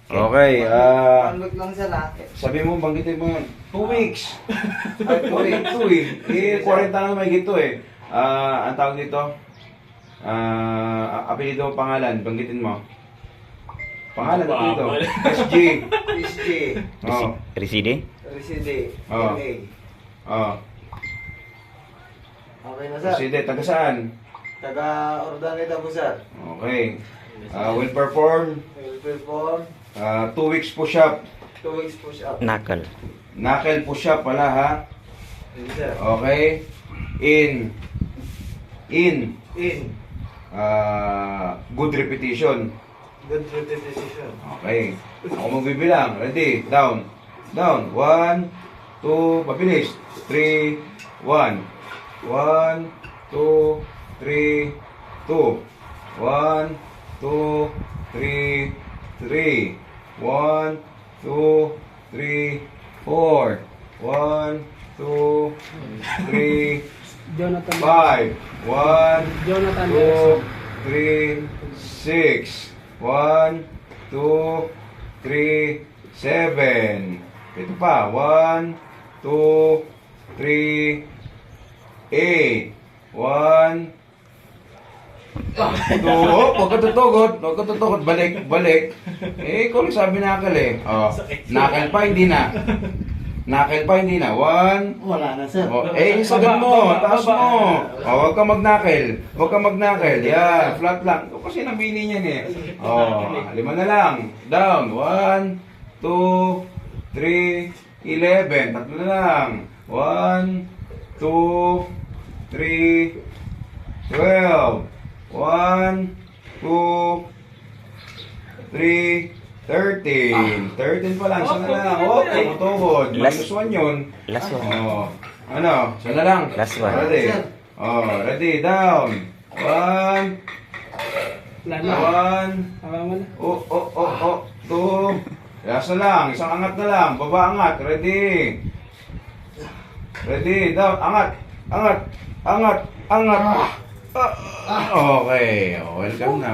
Okay, Unlock lang sir ha. sabi mo, banggitin mo, 2 weeks. Ay, 2 eh. 40 na may gito eh. Ang tawag dito, apelido mo, pangalan, banggitin mo. Pangalan, apelido. SG. SG. Oh. Reside? Reside. Oh. LA. Oh. Okay na sir. Sige, taga saan? Taga Ordaneta po sir. Okay. Will perform Will perform 2 weeks push-up. 2 weeks push up. Knuckle. Knuckle push-up pala ha. Yes sir. Okay. In. In. Good repetition. Good repetition. Okay. Ako magbibilang. Ready? Down. Down. 1, 2, mabilis. 3, 1. 1, 2, 3, 2. 1, 2, 3, 3. 1, 2, 3, 4. 1, 2, 3, Jonathan. 5. 1, Jonathan. 2, 3, 6. 1, 2, 3, 7. Ito pa. 1, 2, 3, 8. 1, 2. Huwag ka tutugot. Huwag ka tutugot. Balik. Balik. Ikaw lang sabi nakal eh. Nakal pa, hindi na. Nakal pa, hindi na. 1, Wala na sir. sagad mo, taas mo. Huwag ka magnakil. Huwag ka magnakil. Yan, flat lang. Ito kasi nabini niyan eh. 5 na lang. Down. 1, 2, 3, 11. 3 na lang. 1, 2, 3, 12. 1, 2, 3, 13. 13 pa lang. Isa na lang. Okay, tutuhod. Minus 1 yun. Last one. Ano? Isa na lang. Last one. Ready? Ready. Down. 1, Wala na. 1, Hawa mo na. 2. Last na lang. Isang angat na lang. Baba angat. Ready. Ready. Down. Angat. Angat. Angat. Angat. Okay. Welcome na.